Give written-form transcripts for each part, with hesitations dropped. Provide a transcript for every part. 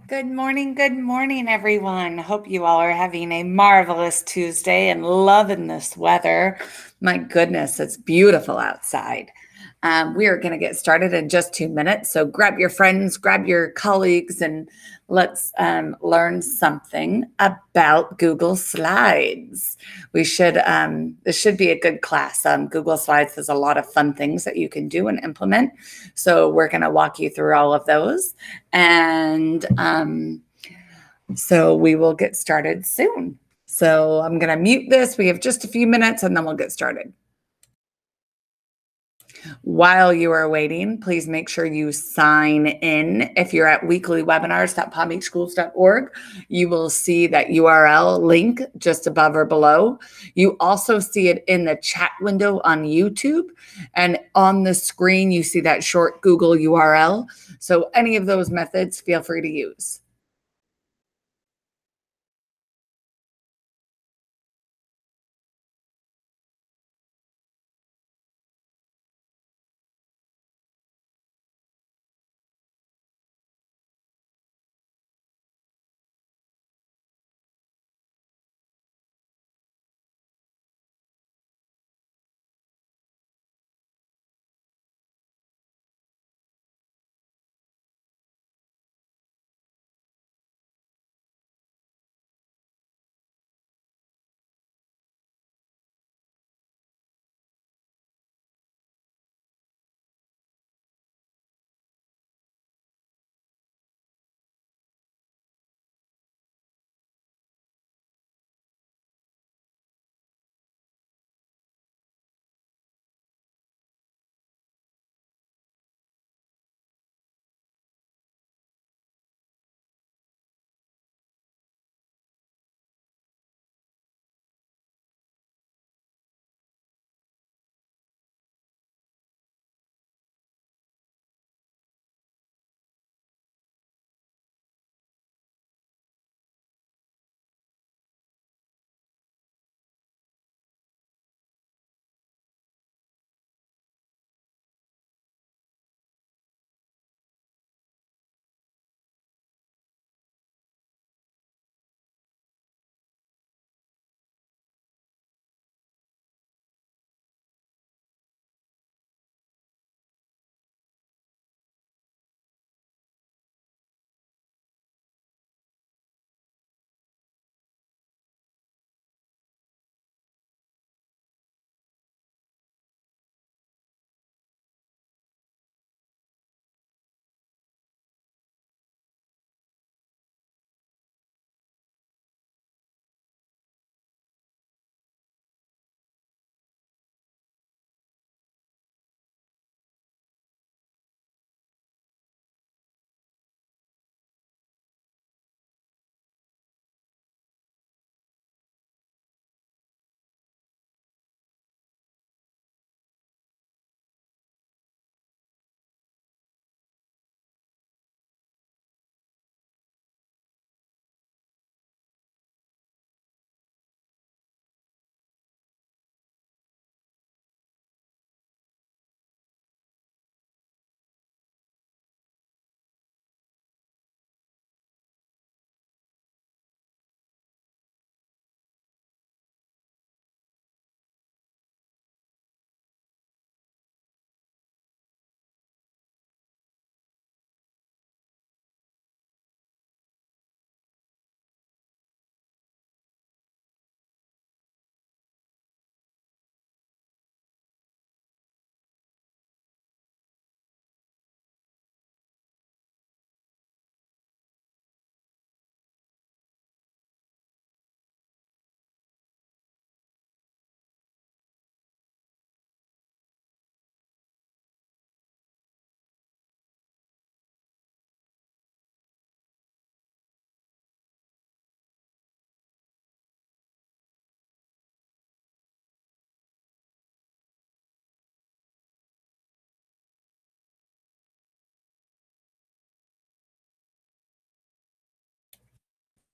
Good morning, everyone. Hope you all are having a marvelous Tuesday and loving this weather. My goodness, it's beautiful outside. We are going to get started in just 2 minutes. So grab your friends, grab your colleagues, and let's learn something about Google Slides. This should be a good class. Google Slides has a lot of fun things that you can do and implement. So we're going to walk you through all of those. And so we will get started soon. So I'm going to mute this. We have just a few minutes and then we'll get started. While you are waiting, please make sure you sign in. If you're at weeklywebinars.palmbeachschools.org, you will see that URL link just above or below. You also see it in the chat window on YouTube, and on the screen, you see that short Google URL. So any of those methods, feel free to use.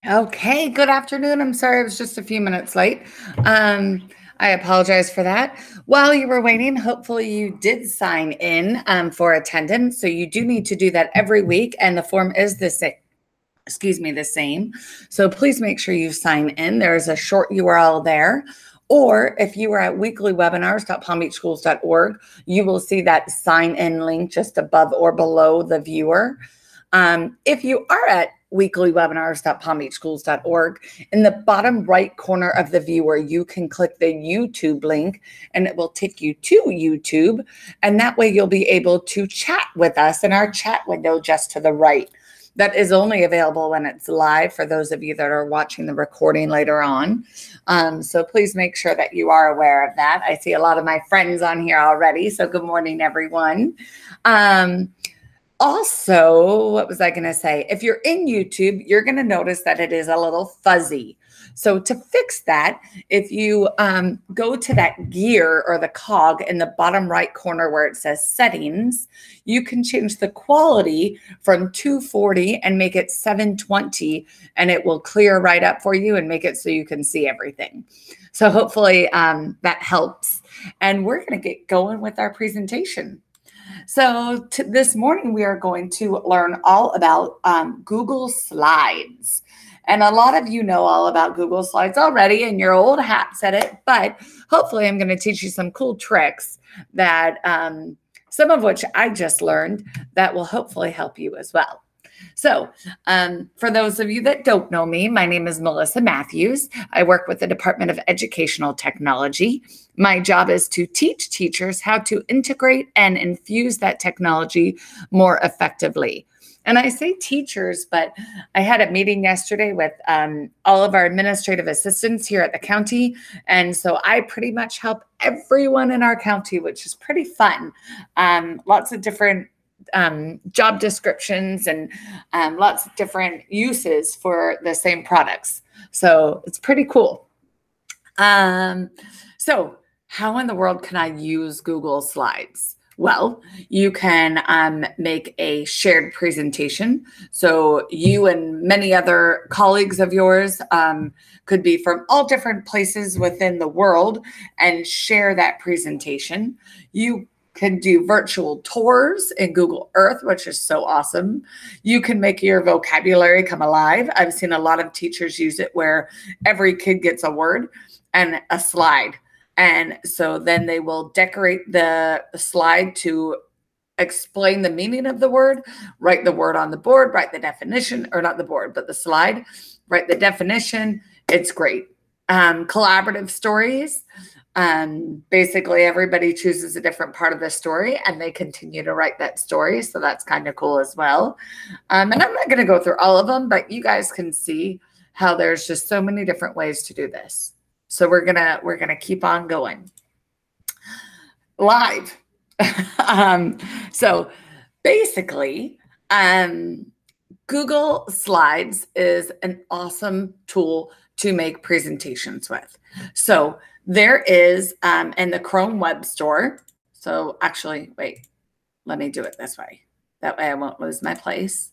Okay, good afternoon. I'm sorry I was just a few minutes late. I apologize for that. While you were waiting, hopefully you did sign in for attendance. So you do need to do that every week, and the form is the same. the same. So please make sure you sign in. There's a short URL there. Or if you are at weeklywebinars.palmbeachschools.org, you will see that sign in link just above or below the viewer. If you are at weeklywebinars.palmbeachschools.org, in the bottom right corner of the viewer, you can click the YouTube link and it will take you to YouTube. And that way you'll be able to chat with us in our chat window just to the right. That is only available when it's live for those of you that are watching the recording later on. So please make sure that you are aware of that. I see a lot of my friends on here already. So good morning, everyone. Also, what was I going to say? If you're in YouTube, you're going to notice that it is a little fuzzy. So to fix that, if you go to that gear or the cog in the bottom right corner where it says settings, you can change the quality from 240 and make it 720, and it will clear right up for you and make it so you can see everything. So hopefully that helps. And we're going to get going with our presentation. So this morning, we are going to learn all about Google Slides. And a lot of you know all about Google Slides already, and your old hat said it, but hopefully I'm going to teach you some cool tricks that some of which I just learned that will hopefully help you as well. So for those of you that don't know me, my name is Melissa Matthews. I work with the Department of Educational Technology. My job is to teach teachers how to integrate and infuse that technology more effectively. And I say teachers, but I had a meeting yesterday with all of our administrative assistants here at the county. And so I pretty much help everyone in our county, which is pretty fun. Lots of different job descriptions and lots of different uses for the same products. So it's pretty cool. So how in the world can I use Google Slides? Well, you can make a shared presentation. So you and many other colleagues of yours could be from all different places within the world and share that presentation. You can do virtual tours in Google Earth, which is so awesome. You can make your vocabulary come alive. I've seen a lot of teachers use it where every kid gets a word and a slide. And so then they will decorate the slide to explain the meaning of the word, write the word on the board, write the definition, or not the board, but the slide, write the definition. It's great. Collaborative stories. Basically everybody chooses a different part of the story and they continue to write that story. So that's kind of cool as well. And I'm not going to go through all of them, but you guys can see how there's just so many different ways to do this. So we're gonna keep on going live. So basically, Google Slides is an awesome tool to make presentations with. So there is in the Chrome Web Store. So actually, wait, let me do it this way. That way I won't lose my place.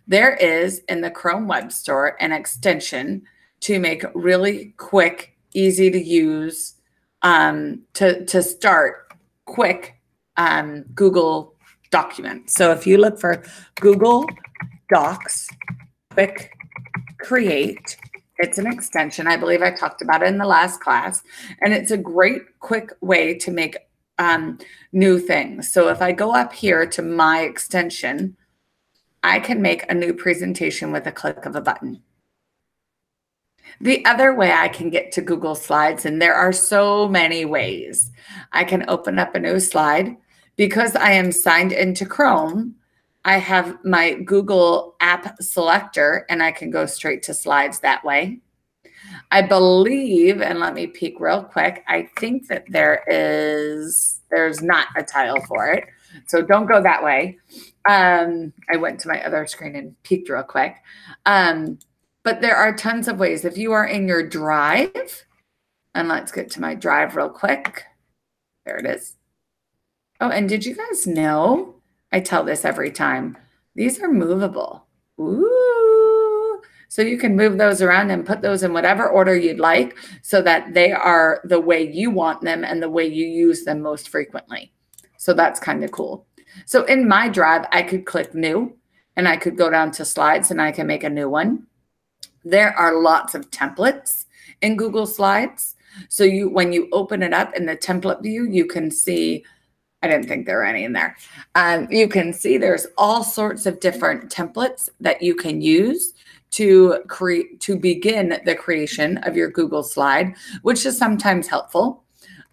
There is in the Chrome Web Store an extension to make really quick, easy to use, to start quick Google documents. So if you look for Google Docs Quick Create, it's an extension. I believe I talked about it in the last class, and it's a great quick way to make new things. So if I go up here to my extension, I can make a new presentation with a click of a button. The other way I can get to Google Slides, and there are so many ways, I can open up a new slide. Because I am signed into Chrome, I have my Google app selector, and I can go straight to slides that way. I believe, and let me peek real quick, I think that there's not a tile for it. So don't go that way. I went to my other screen and peeked real quick. But there are tons of ways. If you are in your Drive, and let's get to my Drive real quick. There it is. Oh, and did you guys know, I tell this every time, these are movable. Ooh. So you can move those around and put those in whatever order you'd like so that they are the way you want them and the way you use them most frequently. So that's kind of cool. So in my Drive, I could click New, and I could go down to slides and I can make a new one. There are lots of templates in Google Slides. So when you open it up in the template view, you can see, I didn't think there were any in there. You can see there's all sorts of different templates that you can use to begin the creation of your Google slide, which is sometimes helpful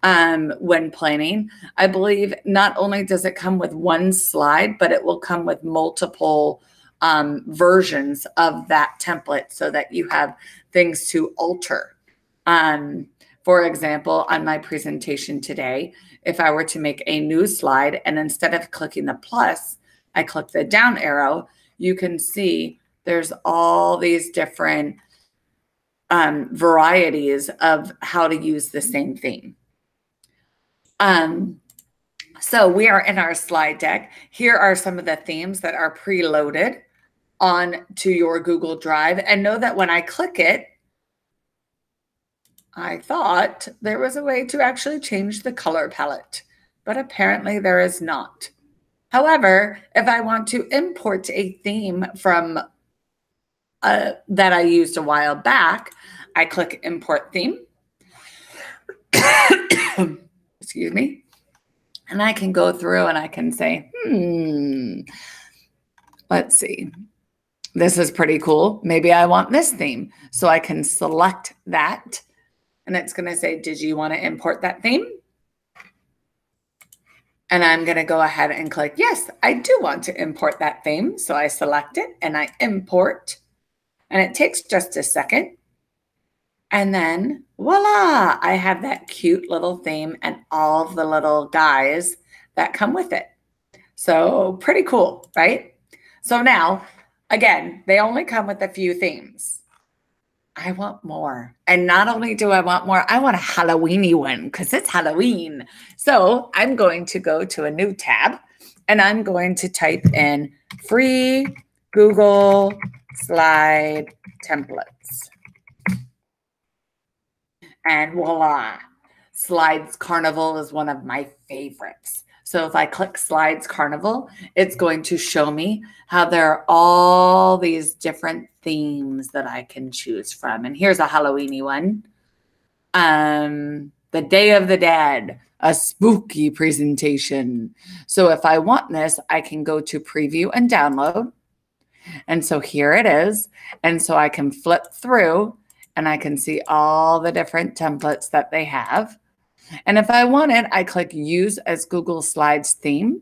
when planning. I believe not only does it come with one slide, but it will come with multiple versions of that template so that you have things to alter. For example, on my presentation today, if I were to make a new slide and instead of clicking the plus, I click the down arrow, you can see there's all these different varieties of how to use the same theme. So we are in our slide deck. Here are some of the themes that are preloaded onto your Google Drive. And know that when I click it, I thought there was a way to actually change the color palette, but apparently there is not. However, if I want to import a theme from that I used a while back, I click Import Theme. Excuse me. And I can go through and I can say, let's see. This is pretty cool. Maybe I want this theme. So I can select that. And it's going to say, did you want to import that theme? And I'm going to go ahead and click, yes, I do want to import that theme. So I select it and I import. And it takes just a second. And then voila, I have that cute little theme and all the little guys that come with it. So pretty cool, right? So now, again, they only come with a few themes. I want more. And not only do I want more, I want a Halloweeny one because it's Halloween. So I'm going to go to a new tab and I'm going to type in free Google slide templates. And voila, Slides Carnival is one of my favorites. So if I click Slides Carnival, it's going to show me how there are all these different themes that I can choose from. And here's a Halloweeny one. The Day of the Dead, a spooky presentation. So if I want this, I can go to preview and download. And so here it is. And so I can flip through and I can see all the different templates that they have. And if I wanted, I click Use as Google Slides Theme.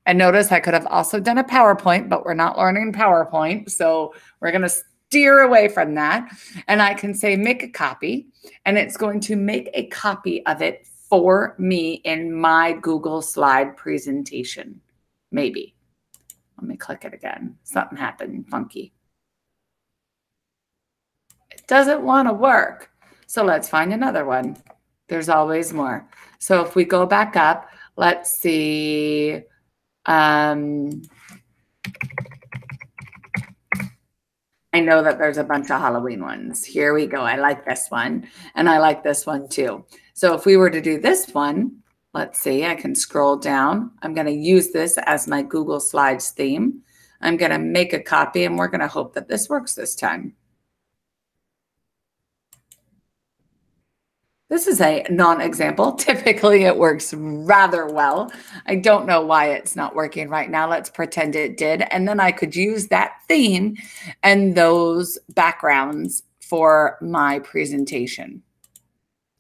And notice I could have also done a PowerPoint, but we're not learning PowerPoint. So we're going to steer away from that. And I can say make a copy. And it's going to make a copy of it for me in my Google slide presentation. Maybe. Let me click it again. Something happened funky. It doesn't want to work. So let's find another one. There's always more. So if we go back up, let's see. I know that there's a bunch of Halloween ones. Here we go. I like this one. And I like this one too. So if we were to do this one, let's see, I can scroll down. I'm going to use this as my Google Slides theme. I'm going to make a copy and we're going to hope that this works this time. This is a non-example. Typically, it works rather well. I don't know why it's not working right now. Let's pretend it did. And then I could use that theme and those backgrounds for my presentation.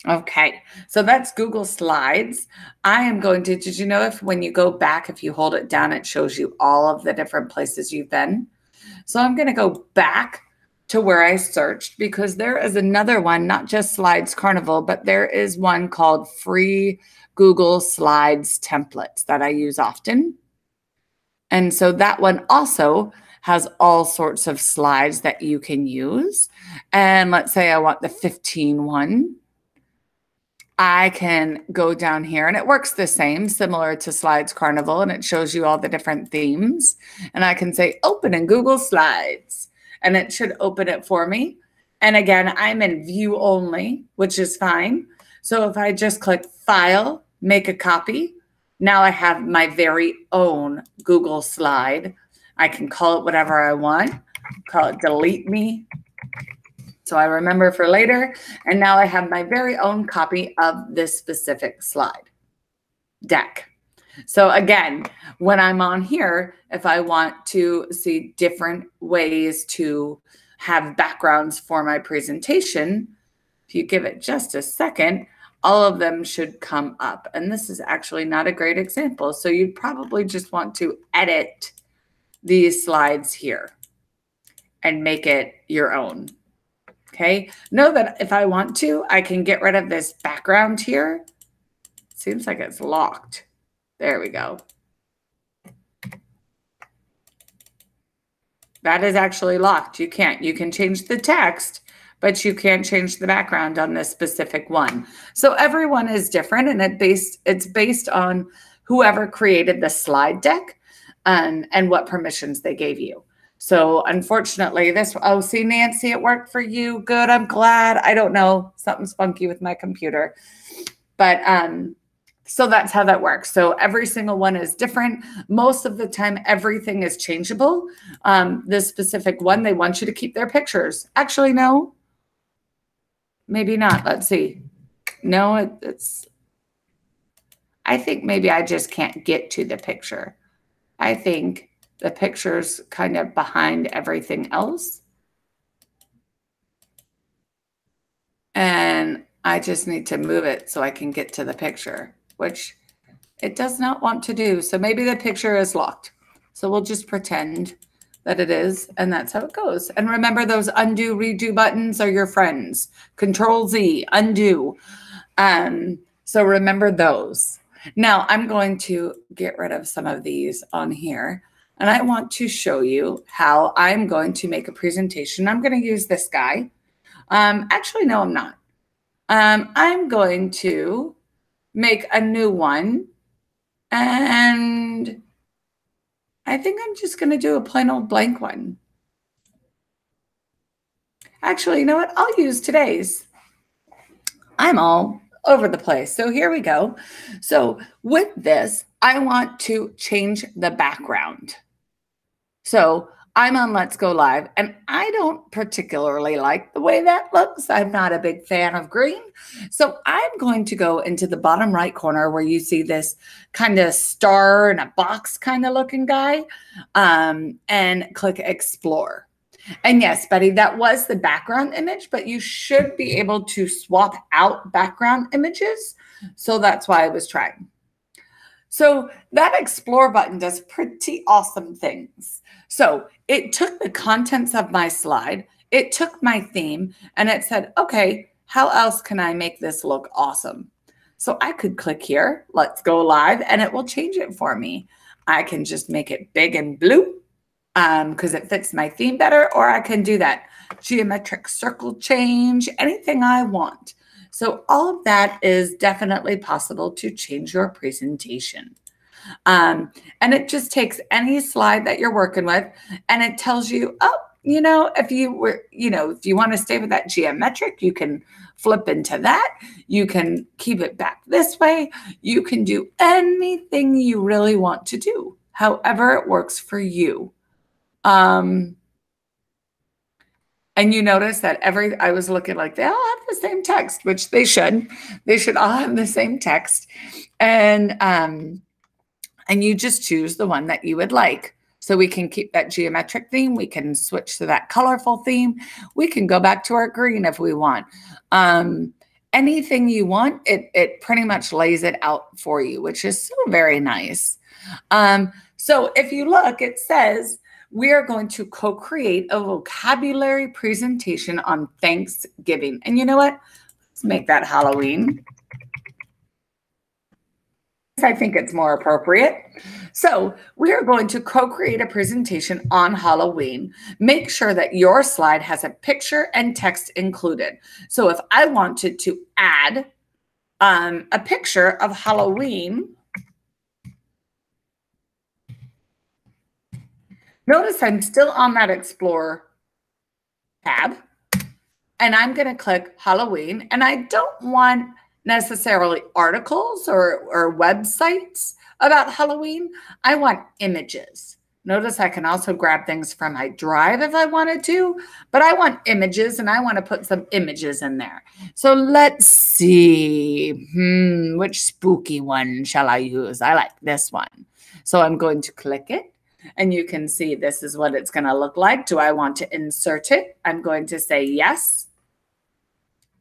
Okay, so that's Google Slides. I am going to, did you know if when you go back, if you hold it down, it shows you all of the different places you've been? So I'm going to go back to where I searched because there is another one, not just Slides Carnival, but there is one called Free Google Slides Templates that I use often. And so that one also has all sorts of slides that you can use. And let's say I want the 15 one. I can go down here and it works the same, similar to Slides Carnival, and it shows you all the different themes. And I can say open in Google Slides. And it should open it for me. And again, I'm in view only, which is fine. So if I just click File, Make a Copy, now I have my very own Google slide I can call it whatever I want, call it delete me, so I remember for later. And now I have my very own copy of this specific slide deck. So again, when I'm on here, if I want to see different ways to have backgrounds for my presentation, if you give it just a second, all of them should come up. And this is actually not a great example. So you'd probably just want to edit these slides here and make it your own. Okay. Know that if I want to, I can get rid of this background here. Seems like it's locked. There we go. That is actually locked. You can't. You can change the text, but you can't change the background on this specific one. So everyone is different, and it's based on whoever created the slide deck and what permissions they gave you. So unfortunately, oh, see, Nancy, it worked for you. Good, I'm glad. I don't know, something's funky with my computer. But so that's how that works. So every single one is different. Most of the time, everything is changeable. This specific one, they want you to keep their pictures. Actually, no, maybe not. Let's see. No, I think maybe I just can't get to the picture. I think the picture's kind of behind everything else. And I just need to move it so I can get to the picture, which it does not want to do. So maybe the picture is locked. So we'll just pretend that it is, and that's how it goes. And remember, those undo, redo buttons are your friends. Control Z, undo. So remember those. Now I'm going to get rid of some of these on here, and I want to show you how I'm going to make a presentation. I'm going to use this guy. Actually, no, I'm not. I'm going to make a new one, and I think I'm just going to do a plain old blank one. Actually, you know what? I'll use today's. I'm all over the place. So here we go. So with this, I want to change the background. So I'm on Let's Go Live, and I don't particularly like the way that looks. I'm not a big fan of green. So I'm going to go into the bottom right corner where you see this kind of star and a box kind of looking guy, and click Explore. And yes, Betty, that was the background image, but you should be able to swap out background images. So that's why I was trying. So that Explore button does pretty awesome things. So it took the contents of my slide, it took my theme, and it said, okay, how else can I make this look awesome? So I could click here, Let's Go Live, and it will change it for me. I can just make it big and blue because it fits my theme better, or I can do that geometric circle change, anything I want. So all of that is definitely possible to change your presentation. And it just takes any slide that you're working with, and it tells you, oh, you know, if you want to stay with that geometric, you can flip into that. You can keep it back this way. You can do anything you really want to do, however it works for you. And you notice that I was looking like they all have the same text, which they should. They should all have the same text. And you just choose the one that you would like. So we can keep that geometric theme. We can switch to that colorful theme. We can go back to our green if we want. Anything you want, it pretty much lays it out for you, which is so very nice. So if you look, it says, we are going to co-create a vocabulary presentation on Thanksgiving. And you know what? Let's make that Halloween. I think it's more appropriate. So we are going to co-create a presentation on Halloween. Make sure that your slide has a picture and text included. So if I wanted to add a picture of Halloween, notice I'm still on that Explore tab, and I'm going to click Halloween, and I don't want necessarily articles or websites about Halloween. I want images. Notice I can also grab things from my drive if I wanted to, but I want images and I want to put some images in there. So let's see, which spooky one shall I use? I like this one. So I'm going to click it and you can see this is what it's going to look like. Do I want to insert it? I'm going to say yes.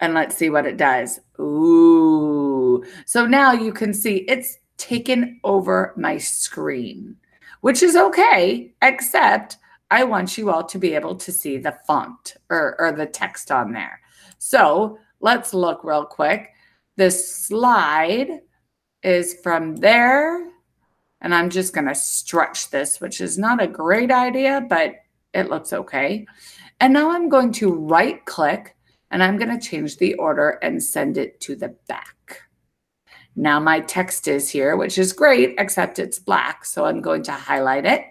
And let's see what it does. Ooh. So now you can see it's taken over my screen, which is okay, except I want you all to be able to see the font or the text on there. So let's look real quick. This slide is from there, and I'm just going to stretch this, which is not a great idea, but it looks okay. And now I'm going to right click and I'm going to change the order and send it to the back. Now my text is here, which is great, except it's black. So I'm going to highlight it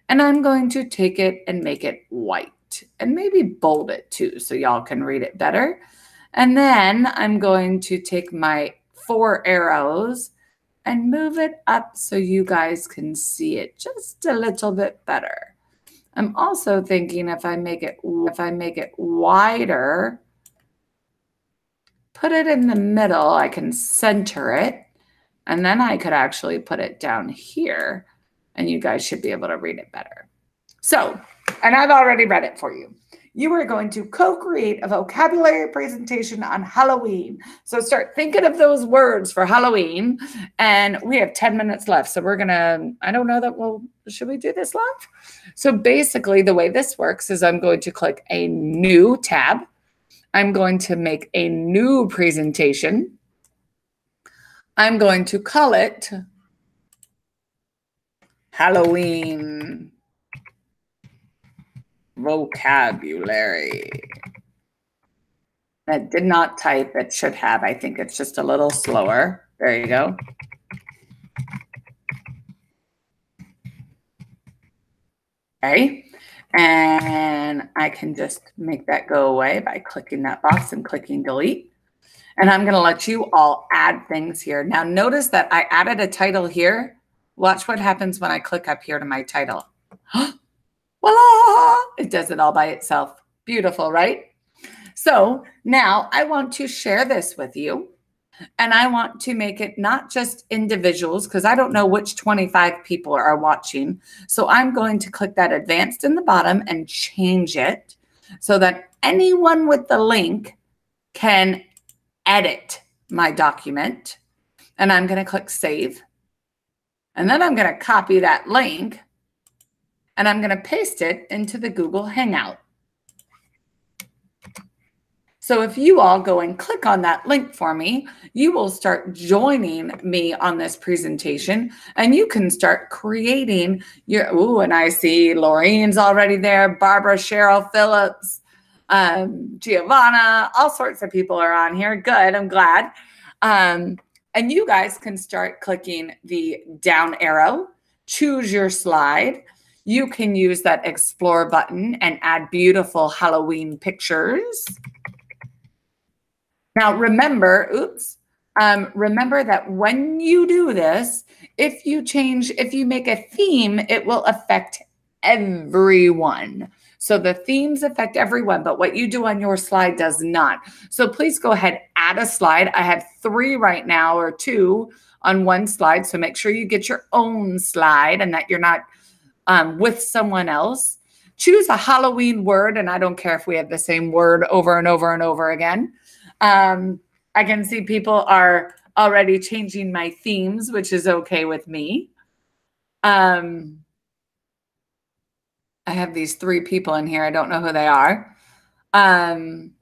and I'm going to take it and make it white and maybe bold it too, so y'all can read it better. And then I'm going to take my 4 arrows and move it up so you guys can see it just a little bit better. I'm also thinking if I make it wider, put it in the middle, I can center it, and then I could actually put it down here, and you guys should be able to read it better. So, and I've already read it for you. You are going to co-create a vocabulary presentation on Halloween. So start thinking of those words for Halloween, and we have 10 minutes left. So we're gonna, I don't know that should we do this live? So basically the way this works is I'm going to click a new tab. I'm going to make a new presentation. I'm going to call it Halloween Vocabulary. I did not type, it should have. I think it's just a little slower. There you go. Okay. And I can just make that go away by clicking that box and clicking delete. And I'm going to let you all add things here. Now notice that I added a title here. Watch what happens when I click up here to my title. Voila! It does it all by itself. Beautiful, right? So now I want to share this with you. And I want to make it not just individuals, because I don't know which 25 people are watching. So I'm going to click that advanced in the bottom and change it so that anyone with the link can edit my document. And I'm going to click save. And then I'm going to copy that link and I'm going to paste it into the Google Hangout. So if you all go and click on that link for me, you will start joining me on this presentation and you can start creating your, ooh, and I see Laureen's already there, Barbara, Cheryl, Phillips, Giovanna, all sorts of people are on here. Good, I'm glad. And you guys can start clicking the down arrow, choose your slide. You can use that explore button and add beautiful Halloween pictures. Now, remember, remember that when you do this, if you make a theme, it will affect everyone. So the themes affect everyone, but what you do on your slide does not. So please go ahead, add a slide. I have 3 right now or 2 on one slide. So make sure you get your own slide and that you're not with someone else. Choose a Halloween word, and I don't care if we have the same word over and over and over again. I can see people are already changing my themes, which is okay with me. I have these 3 people in here. I don't know who they are. And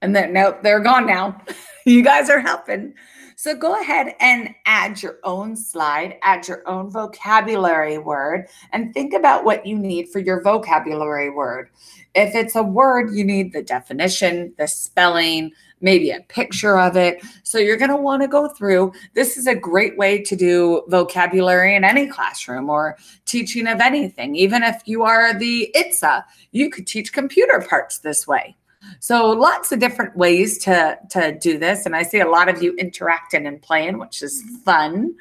then, nope, they're gone now. You guys are helping. So go ahead and add your own slide, add your own vocabulary word, and think about what you need for your vocabulary word. If it's a word, you need the definition, the spelling, maybe a picture of it. So you're going to want to go through. This is a great way to do vocabulary in any classroom or teaching of anything. Even if you are the ITSA, you could teach computer parts this way. So lots of different ways to do this. And I see a lot of you interacting and playing, which is fun.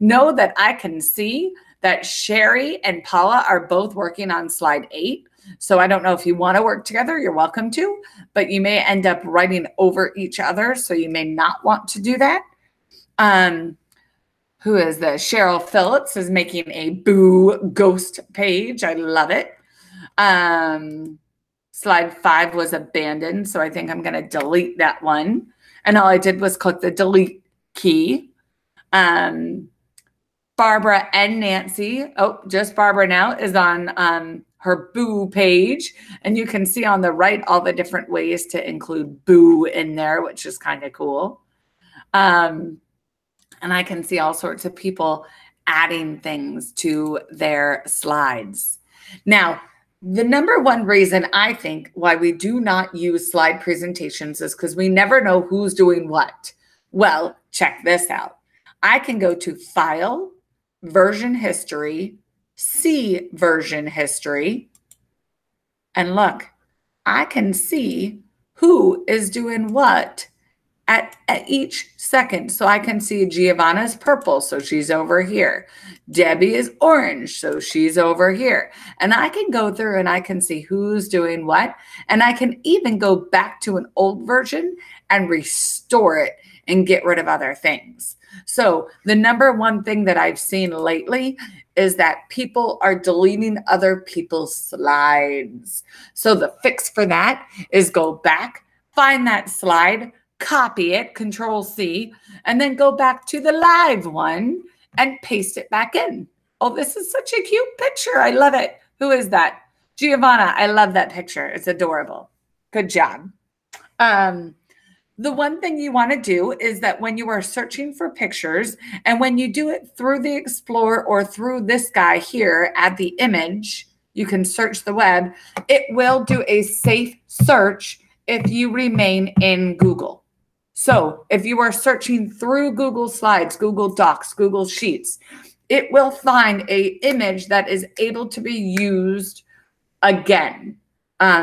Know that I can see that Sherry and Paula are both working on slide 8. So I don't know if you want to work together, you're welcome to, but you may end up writing over each other. So you may not want to do that. Who is this? Cheryl Phillips is making a boo ghost page. I love it. Slide 5 was abandoned. So I think I'm going to delete that one. And all I did was click the delete key. Barbara and Nancy, just Barbara now, is on her boo page. And you can see on the right all the different ways to include boo in there, which is kind of cool. And I can see all sorts of people adding things to their slides. Now, the number one reason I think why we do not use slide presentations is because we never know who's doing what. Well, check this out. I can go to File, Version History, See Version History, and look, I can see who is doing what at each second. So I can see Giovanna's purple, so she's over here. Debbie is orange, so she's over here. And I can go through and I can see who's doing what. And I can even go back to an old version and restore it and get rid of other things. So the number one thing that I've seen lately is that people are deleting other people's slides. So the fix for that is go back, find that slide, copy it, Control C, and then go back to the live one and paste it back in. Oh, this is such a cute picture. I love it. Who is that? Giovanna. I love that picture. It's adorable. Good job. The one thing you want to do is that when you are searching for pictures, and when you do it through the Explorer or through this guy here, add the image, you can search the web. It will do a safe search if you remain in Google. So if you are searching through Google Slides, Google Docs, Google Sheets, it will find an image that is able to be used again.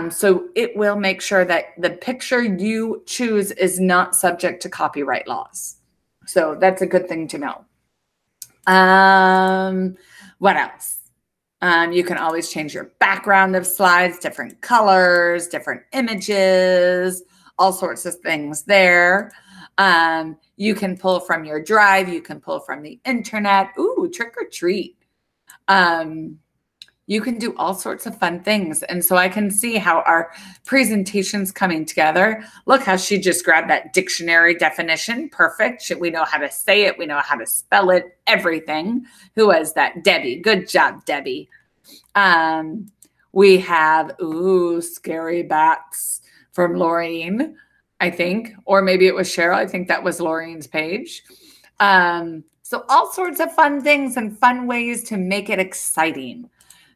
So it will make sure that the picture you choose is not subject to copyright laws. So that's a good thing to know. What else? You can always change your background of slides, different colors, different images, all sorts of things there. You can pull from your drive. You can pull from the internet. Ooh, trick or treat. You can do all sorts of fun things. And so I can see how our presentation's coming together. Look how she just grabbed that dictionary definition. Perfect. We know how to say it. We know how to spell it, everything. Who was that? Debbie. Good job, Debbie. We have, scary bats from Laureen, I think. Or maybe it was Cheryl. I think that was Laureen's page. So all sorts of fun things and fun ways to make it exciting.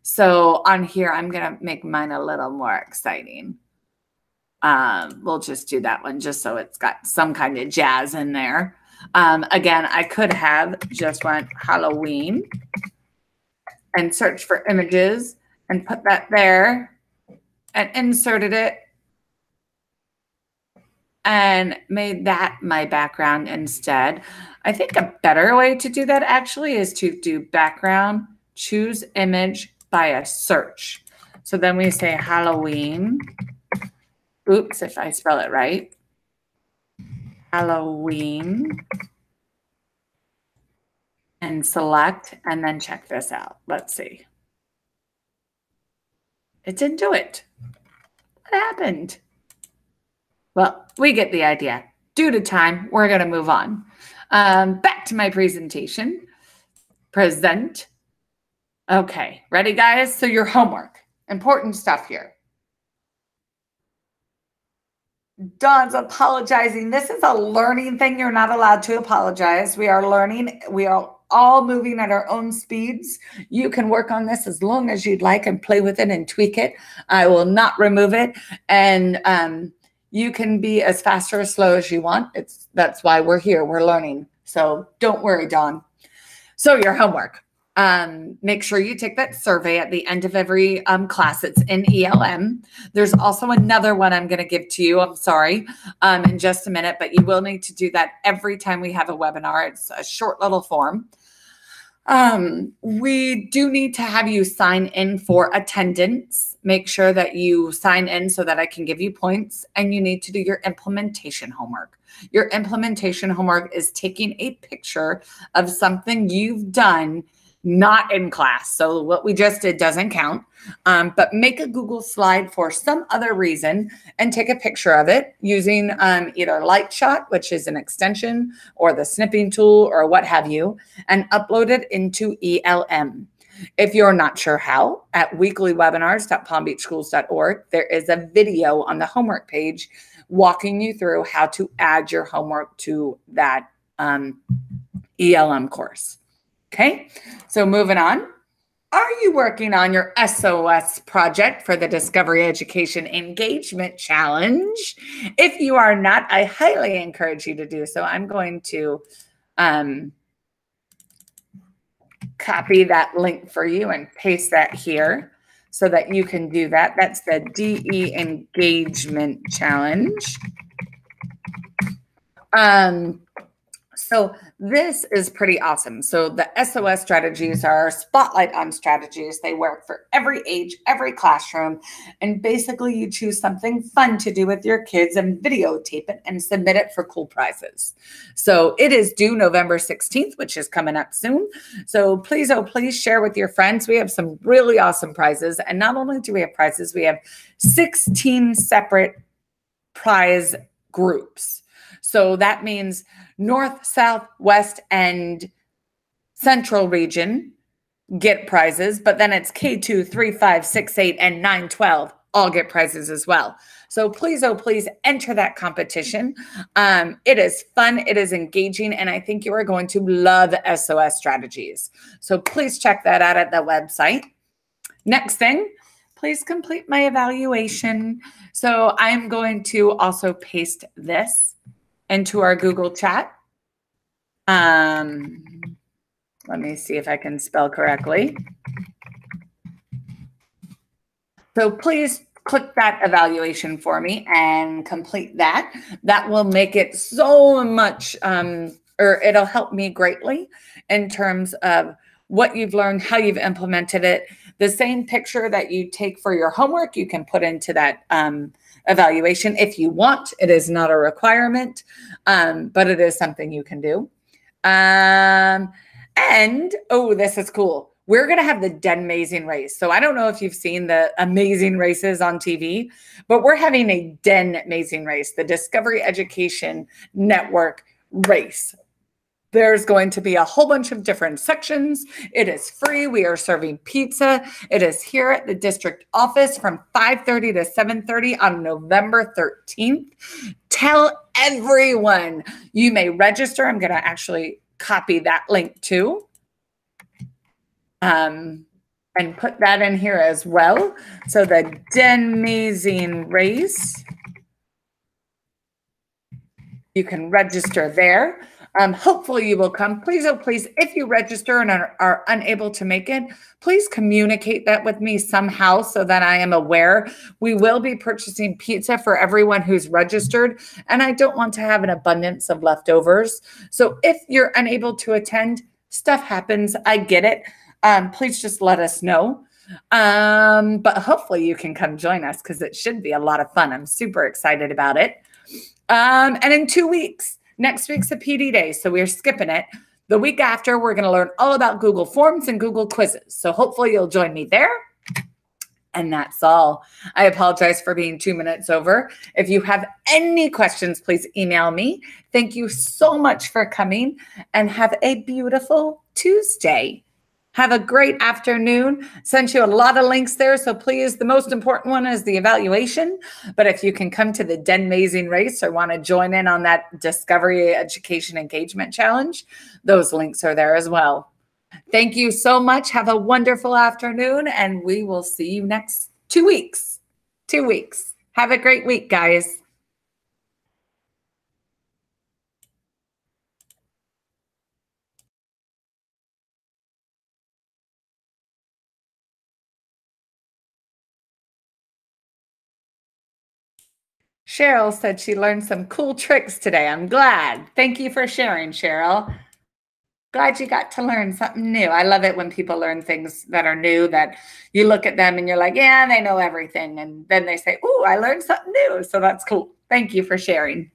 So on here, I'm going to make mine a little more exciting. We'll just do that one just so it's got some kind of jazz in there. Again, I could have just went Halloween and searched for images and put that there and inserted it and made that my background instead. I think a better way to do that actually is to do background, choose image, by a search. So then we say Halloween. Oops, if I spell it right. Halloween. And select, and then check this out. Let's see. It didn't do it. What happened? Well, we get the idea. Due to time, we're going to move on. Back to my presentation. Present. Okay, ready, guys? So your homework, important stuff here. Dawn's apologizing. This is a learning thing. You're not allowed to apologize. We are learning. We are all moving at our own speeds. You can work on this as long as you'd like and play with it and tweak it. I will not remove it. And you can be as fast or as slow as you want. That's why we're here. We're learning. So don't worry, Dawn. So your homework. Make sure you take that survey at the end of every class. It's in ELM. There's also another one I'm going to give to you. I'm sorry, in just a minute, but you will need to do that every time we have a webinar. It's a short little form. We do need to have you sign in for attendance. Make sure that you sign in so that I can give you points, and you need to do your implementation homework. Your implementation homework is taking a picture of something you've done not in class. So what we just did doesn't count. But make a Google slide for some other reason and take a picture of it using either Lightshot, which is an extension, or the snipping tool, or what have you, and upload it into ELM. If you're not sure how, at weeklywebinars.palmbeachschools.org, there is a video on the homework page walking you through how to add your homework to that ELM course. Okay, so moving on. Are you working on your SOS project for the Discovery Education Engagement Challenge? If you are not, I highly encourage you to do so. I'm going to copy that link for you and paste that here so that you can do that. That's the DE Engagement Challenge. So this is pretty awesome. So the SOS strategies are spotlight on strategies. They work for every age, every classroom. And basically you choose something fun to do with your kids and videotape it and submit it for cool prizes. So it is due November 16th, which is coming up soon. So please, oh, please share with your friends. We have some really awesome prizes. And not only do we have prizes, we have 16 separate prize groups. So that means North, South, West, and Central region get prizes, but then it's K2, 3, 5, 6, 8, and 9, 12 all get prizes as well. So please, oh, please enter that competition. It is fun, it is engaging, and I think you are going to love SOS strategies. So please check that out at the website. Next thing, please complete my evaluation. So I'm going to also paste this into our Google chat. Let me see if I can spell correctly. So please click that evaluation for me and complete that. That will make it so much, or it'll help me greatly in terms of what you've learned, how you've implemented it. The same picture that you take for your homework, you can put into that evaluation if you want. It is not a requirement, but it is something you can do. And, oh, this is cool. We're going to have the Den Amazing Race. So I don't know if you've seen the amazing races on TV, but we're having a Den Amazing Race, the Discovery Education Network race. There's going to be a whole bunch of different sections. It is free. We are serving pizza. It is here at the district office from 5:30 to 7:30 on November 13th. Tell everyone. You may register. I'm going to actually copy that link too. And put that in here as well. So the Den Amazing Race, you can register there. Hopefully you will come. Please, oh please, if you register and are unable to make it, please communicate that with me somehow so that I am aware. We will be purchasing pizza for everyone who's registered, and I don't want to have an abundance of leftovers. So if you're unable to attend, stuff happens. I get it. Please just let us know. But hopefully you can come join us because it should be a lot of fun. I'm super excited about it. And in 2 weeks, next week's a PD day, so we're skipping it. The week after, we're going to learn all about Google Forms and Google Quizzes. So hopefully you'll join me there. And that's all. I apologize for being 2 minutes over. If you have any questions, please email me. Thank you so much for coming, and have a beautiful Tuesday. Have a great afternoon. Sent you a lot of links there, so please, the most important one is the evaluation. But if you can come to the Den Amazing Race or want to join in on that Discovery Education Engagement Challenge, those links are there as well. Thank you so much. Have a wonderful afternoon, and we will see you next 2 weeks. 2 weeks. Have a great week, guys. Cheryl said she learned some cool tricks today. I'm glad. Thank you for sharing, Cheryl. Glad you got to learn something new. I love it when people learn things that are new, that you look at them and you're like, yeah, they know everything. And then they say, oh, I learned something new. So that's cool. Thank you for sharing.